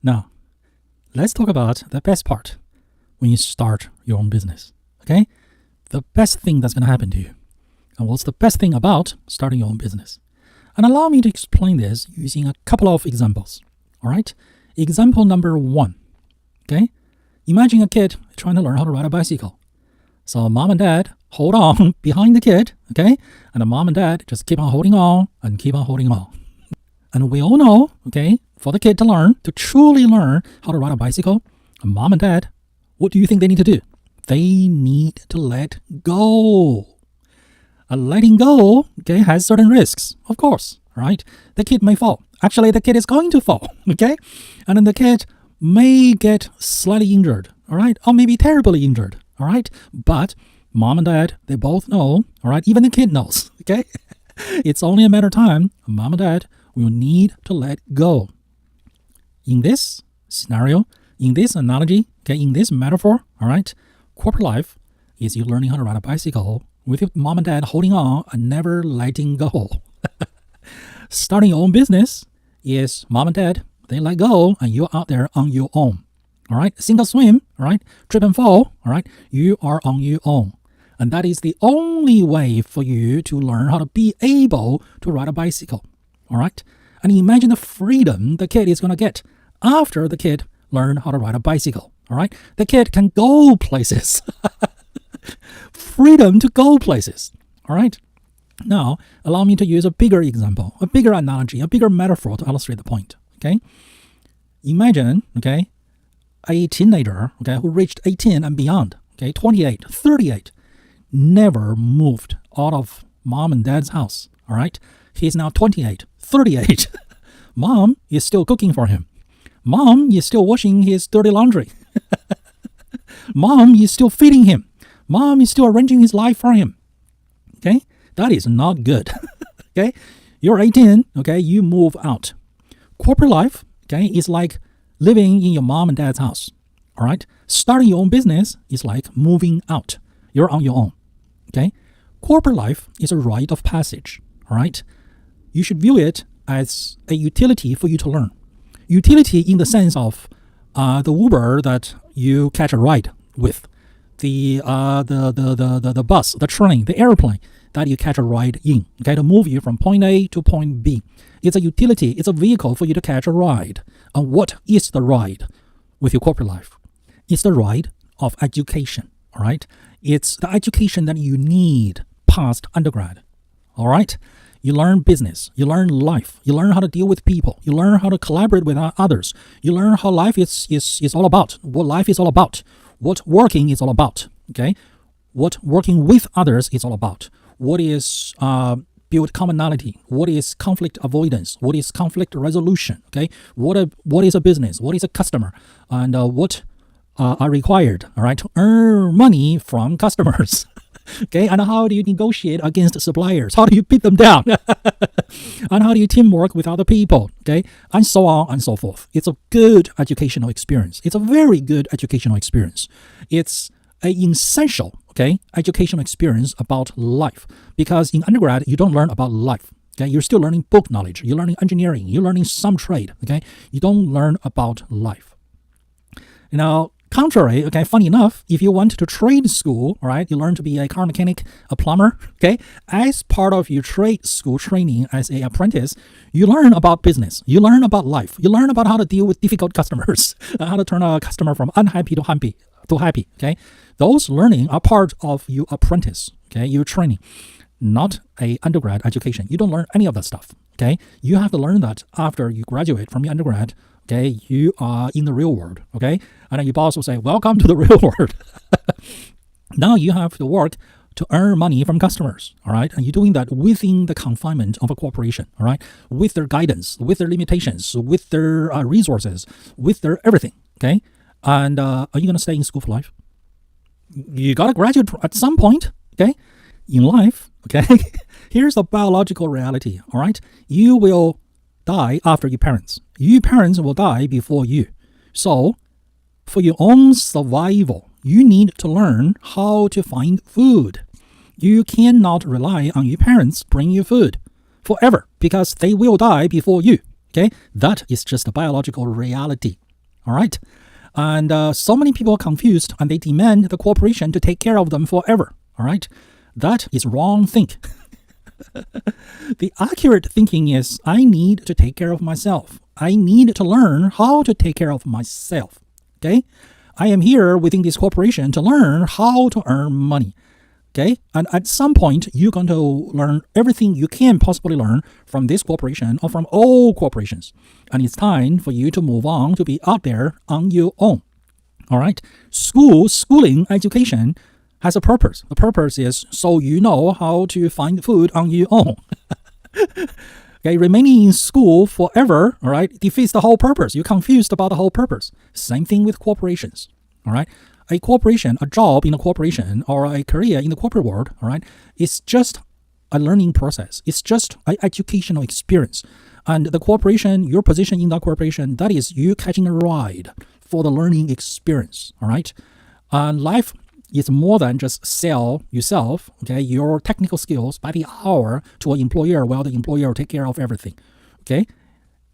Now, let's talk about the best part when you start your own business, okay? The best thing that's going to happen to you. And what's the best thing about starting your own business? And allow me to explain this using a couple of examples, all right? Example number 1, okay? Imagine a kid trying to learn how to ride a bicycle. So mom and dad hold on behind the kid, okay? And the mom and dad just keep on holding on and keep on holding on. And we all know, okay, for the kid to truly learn how to ride a bicycle, mom and dad, what do you think they need to do? They need to let go. And letting go, okay, has certain risks, of course, right? The kid may fall. Actually, the kid is going to fall, okay? And then the kid may get slightly injured, all right? Or maybe terribly injured, all right? But mom and dad, they both know, all right? Even the kid knows, okay? It's only a matter of time. Mom and dad will need to let go. In this scenario, in this analogy, okay, in this metaphor, all right, corporate life is you learning how to ride a bicycle with your mom and dad holding on and never letting go. Starting your own business is mom and dad, they let go and you're out there on your own. All right, sink or swim, all right, trip and fall, all right, you are on your own. And that is the only way for you to learn how to be able to ride a bicycle. All right, and imagine the freedom the kid is going to get after the kid learn how to ride a bicycle. All right, the kid can go places. Freedom to go places. All right. Now, allow me to use a bigger example, a bigger analogy, a bigger metaphor to illustrate the point. Okay. Imagine, okay, a teenager, okay, who reached 18 and beyond, okay, 28, 38, never moved out of mom and dad's house. All right. He's now 28, 38. Mom is still cooking for him. Mom is still washing his dirty laundry. Mom is still feeding him. Mom is still arranging his life for him. Okay? That is not good. Okay? You're 18, okay? You move out. Corporate life, okay, is like living in your mom and dad's house. All right? Starting your own business is like moving out. You're on your own. Okay? Corporate life is a rite of passage. All right? You should view it as a utility for you to learn. Utility in the sense of the Uber that you catch a ride with. The bus, the train, the airplane that you catch a ride in, okay, to move you from point A to point B. It's a utility, it's a vehicle for you to catch a ride. And what is the ride with your corporate life? It's the ride of education, all right? It's the education that you need past undergrad, all right? You learn business, you learn life, you learn how to deal with people, you learn how to collaborate with others, you learn how life is all about, what life is all about, what working is all about, okay? What working with others is all about. What is build commonality? What is conflict avoidance? What is conflict resolution, okay? What is a business? What is a customer? And what are required, all right, to earn money from customers. Okay, and how do you negotiate against suppliers? How do you beat them down? And how do you teamwork with other people? Okay, and so on and so forth. It's a good educational experience. It's a very good educational experience. It's an essential, okay, educational experience about life. Because in undergrad, you don't learn about life. Okay, you're still learning book knowledge. You're learning engineering. You're learning some trade. Okay, you don't learn about life. Now, contrary, okay, funny enough, if you went to trade school, all right, you learn to be a car mechanic, a plumber, okay, as part of your trade school training as an apprentice, you learn about business, you learn about life, you learn about how to deal with difficult customers, how to turn a customer from unhappy to happy, okay. Those learning are part of your apprentice, okay, your training, not a undergrad education. You don't learn any of that stuff, okay. You have to learn that after you graduate from your undergrad. Okay, you are in the real world, okay? And then your boss will say, welcome to the real world. Now you have to work to earn money from customers, all right? And you're doing that within the confinement of a corporation, all right? With their guidance, with their limitations, with their resources, with their everything, okay? And are you going to stay in school for life? You got to graduate at some point, okay? In life, okay? Here's the biological reality, all right? You will die after your parents. Your parents will die before you. So, for your own survival, you need to learn how to find food. You cannot rely on your parents bringing you food forever because they will die before you. Okay? That is just a biological reality. All right. And so many people are confused and they demand the corporation to take care of them forever. All right. That is wrong think. The accurate thinking is I need to take care of myself. I need to learn how to take care of myself. Okay. I am here within this corporation to learn how to earn money. Okay. And at some point, you're going to learn everything you can possibly learn from this corporation or from all corporations. And it's time for you to move on to be out there on your own. All right. Schooling, education has a purpose. The purpose is so you know how to find food on your own. Okay, remaining in school forever, all right, defeats the whole purpose. You're confused about the whole purpose. Same thing with corporations, all right? A corporation, a job in a corporation, or a career in the corporate world, all right, it's just a learning process. It's just an educational experience. And the corporation, your position in that corporation, that is you catching a ride for the learning experience, all right? Life is more than just sell yourself, okay, your technical skills by the hour to an employer while the employer will take care of everything, okay?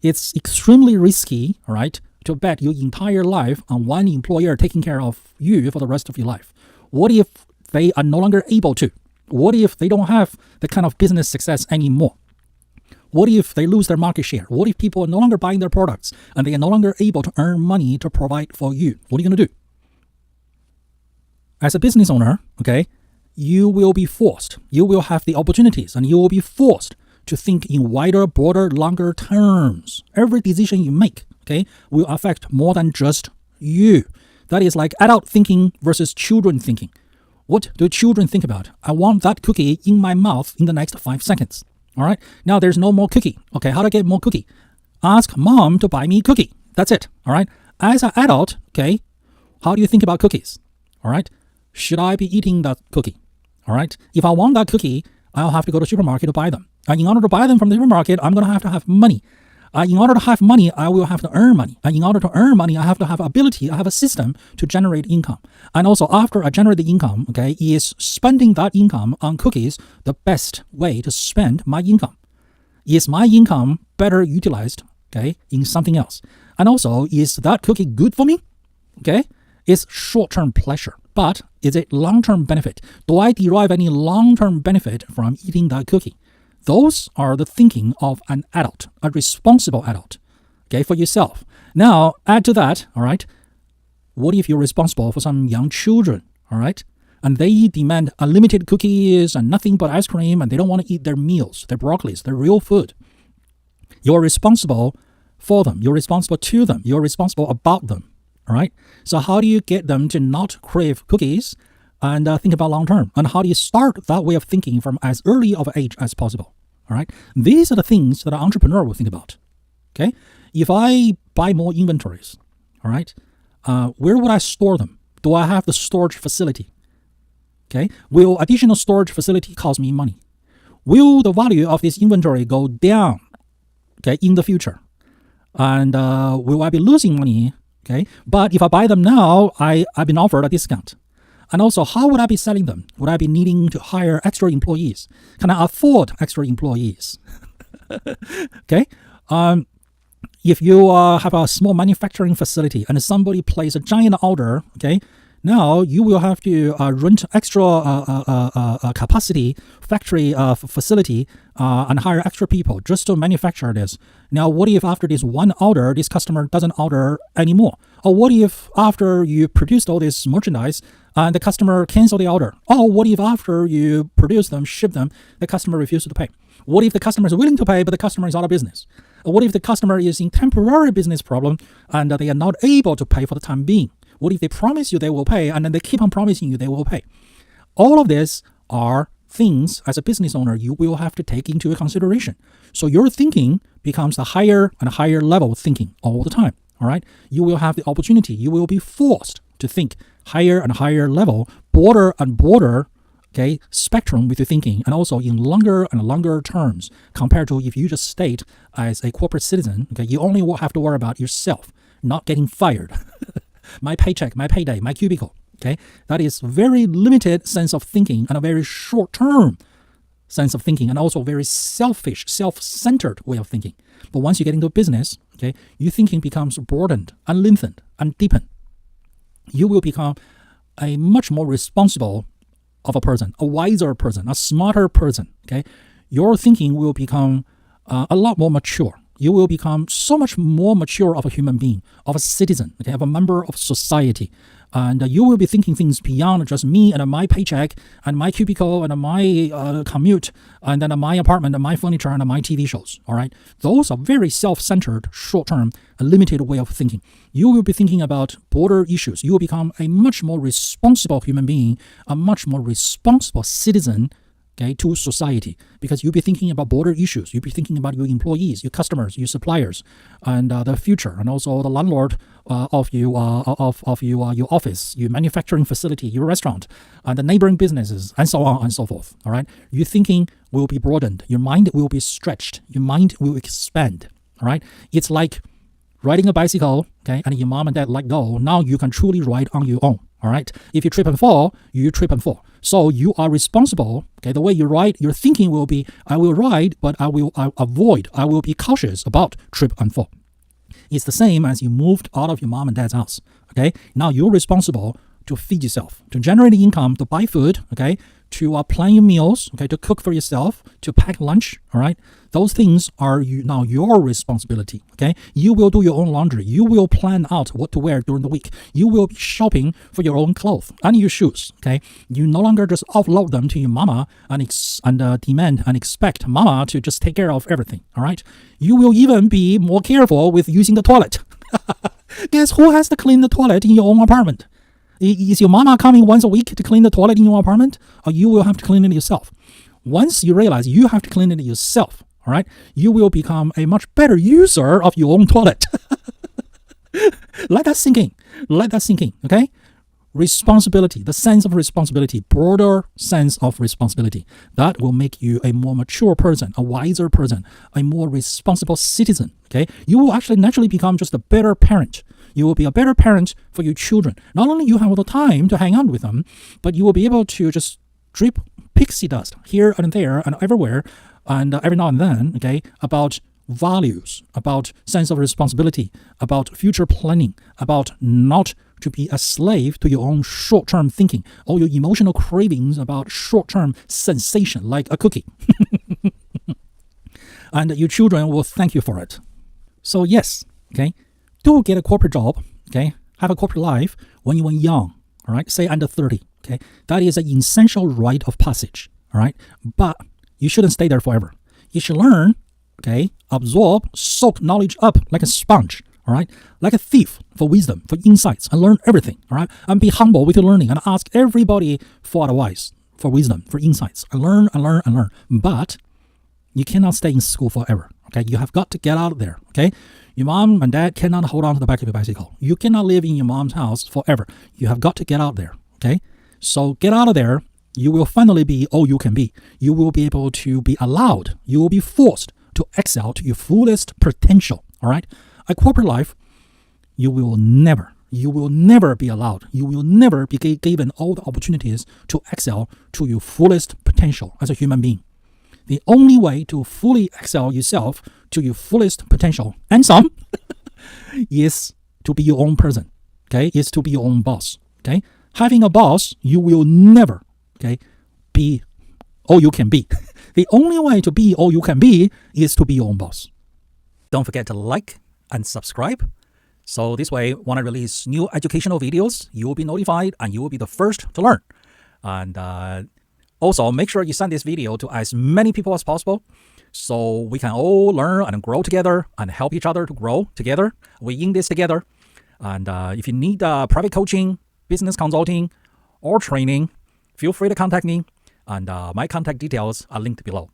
It's extremely risky, all right, to bet your entire life on one employer taking care of you for the rest of your life. What if they are no longer able to? What if they don't have the kind of business success anymore? What if they lose their market share? What if people are no longer buying their products and they are no longer able to earn money to provide for you? What are you going to do? As a business owner, okay, you will be forced, you will have the opportunities, and you will be forced to think in wider, broader, longer terms. Every decision you make, okay, will affect more than just you. That is like adult thinking versus children thinking. What do children think about? I want that cookie in my mouth in the next 5 seconds. All right, now there's no more cookie. Okay, how to get more cookie? Ask mom to buy me cookie. That's it. All right, as an adult, okay, how do you think about cookies? All right. Should I be eating that cookie? All right. If I want that cookie, I'll have to go to the supermarket to buy them. And in order to buy them from the supermarket, I'm going to have money. In order to have money, I will have to earn money. And in order to earn money, I have to have ability. I have a system to generate income. And also after I generate the income, okay, is spending that income on cookies the best way to spend my income? Is my income better utilized, okay, in something else? And also, is that cookie good for me? Okay. It's short-term pleasure, but is it long-term benefit? Do I derive any long-term benefit from eating that cookie? Those are the thinking of an adult, a responsible adult, okay, for yourself. Now, add to that, all right, what if you're responsible for some young children, all right, and they demand unlimited cookies and nothing but ice cream, and they don't want to eat their meals, their broccolis, their real food? You're responsible for them. You're responsible to them. You're responsible about them. All right. So how do you get them to not crave cookies and think about long term? And how do you start that way of thinking from as early of age as possible? All right. These are the things that an entrepreneur will think about. Okay. If I buy more inventories, all right, where would I store them? Do I have the storage facility? Okay. Will additional storage facility cost me money? Will the value of this inventory go down, okay, in the future? And will I be losing money? Okay, but if I buy them now, I've been offered a discount. And also, how would I be selling them? Would I be needing to hire extra employees? Can I afford extra employees? Okay, if you have a small manufacturing facility and somebody places a giant order, okay, now you will have to rent extra capacity factory facility and hire extra people just to manufacture this. Now, what if after this one order, this customer doesn't order anymore? Or what if after you produced all this merchandise and the customer cancel the order? Or what if after you produce them, ship them, the customer refuses to pay? What if the customer is willing to pay, but the customer is out of business? Or what if the customer is in temporary business problem and they are not able to pay for the time being? What if they promise you they will pay and then they keep on promising you they will pay? All of this are things as a business owner you will have to take into consideration. So your thinking becomes a higher and higher level thinking all the time. All right. You will have the opportunity. You will be forced to think higher and higher level, broader and broader, okay, spectrum with your thinking, and also in longer and longer terms compared to if you just stayed as a corporate citizen. Okay, you only will have to worry about yourself, not getting fired. My paycheck, my payday, my cubicle. Okay, that is very limited sense of thinking and a very short-term sense of thinking, and also very selfish, self-centered way of thinking. But once you get into business, okay, your thinking becomes broadened and lengthened. and deepen, you will become a much more responsible of a person, a wiser person, a smarter person. Okay, your thinking will become a lot more mature. You will become so much more mature of a human being, of a citizen, okay, of a member of society. And you will be thinking things beyond just me and my paycheck and my cubicle and my commute and then my apartment and my furniture and my TV shows. All right, those are very self-centered, short-term, limited way of thinking. You will be thinking about broader issues. You will become a much more responsible human being, a much more responsible citizen, okay, to society, because you'll be thinking about broader issues. You'll be thinking about your employees, your customers, your suppliers, and the future, and also the landlord of your office, your manufacturing facility, your restaurant, and the neighboring businesses, and so on and so forth. All right, your thinking will be broadened. Your mind will be stretched. Your mind will expand. All right, it's like riding a bicycle, okay, and your mom and dad let go. Now you can truly ride on your own. All right, if you trip and fall, you trip and fall. So you are responsible. Okay, the way you ride, your thinking will be, I will ride, but I will avoid, I will be cautious about trip and fall. It's the same as you moved out of your mom and dad's house. Okay, now you're responsible to feed yourself, to generate income, to buy food, okay, to plan your meals, okay, to cook for yourself, to pack lunch. All right, those things are now your responsibility. Okay, you will do your own laundry. You will plan out what to wear during the week. You will be shopping for your own clothes and your shoes. Okay, you no longer just offload them to your mama and demand and expect mama to just take care of everything. All right, you will even be more careful with using the toilet. Guess who has to clean the toilet in your own apartment? Is your mama coming once a week to clean the toilet in your apartment, or you will have to clean it yourself? Once you realize you have to clean it yourself, all right, you will become a much better user of your own toilet. Let that sink in. Let that sink in, okay? Responsibility, the sense of responsibility, broader sense of responsibility, that will make you a more mature person, a wiser person, a more responsible citizen, okay? You will actually naturally become just a better parent. You will be a better parent for your children. Not only you have all the time to hang out with them, but you will be able to just drip pixie dust here and there and everywhere and every now and then, okay, about values, about sense of responsibility, about future planning, about not to be a slave to your own short-term thinking or your emotional cravings about short-term sensation like a cookie. And your children will thank you for it. So yes, okay, do get a corporate job, okay, have a corporate life when you are young, all right, say under 30, okay, that is an essential rite of passage, all right, but you shouldn't stay there forever. You should learn, okay, absorb, soak knowledge up like a sponge, all right, like a thief for wisdom, for insights, and learn everything, all right, and be humble with your learning and ask everybody for advice, for wisdom, for insights, and learn and learn and learn. But you cannot stay in school forever, okay? You have got to get out there, okay? Your mom and dad cannot hold on to the back of your bicycle. You cannot live in your mom's house forever. You have got to get out there, okay? So get out of there. You will finally be all you can be. You will be able to be allowed. You will be forced to excel to your fullest potential, all right? A corporate life, you will never be allowed. You will never be given all the opportunities to excel to your fullest potential as a human being. The only way to fully excel yourself to your fullest potential and some is to be your own person, okay? Is to be your own boss, okay? Having a boss, you will never, okay, be all you can be. The only way to be all you can be is to be your own boss. Don't forget to like and subscribe. So this way, when I release new educational videos, you will be notified and you will be the first to learn. And also, make sure you send this video to as many people as possible so we can all learn and grow together and help each other to grow together. We're in this together. And if you need private coaching, business consulting, or training, feel free to contact me. And my contact details are linked below.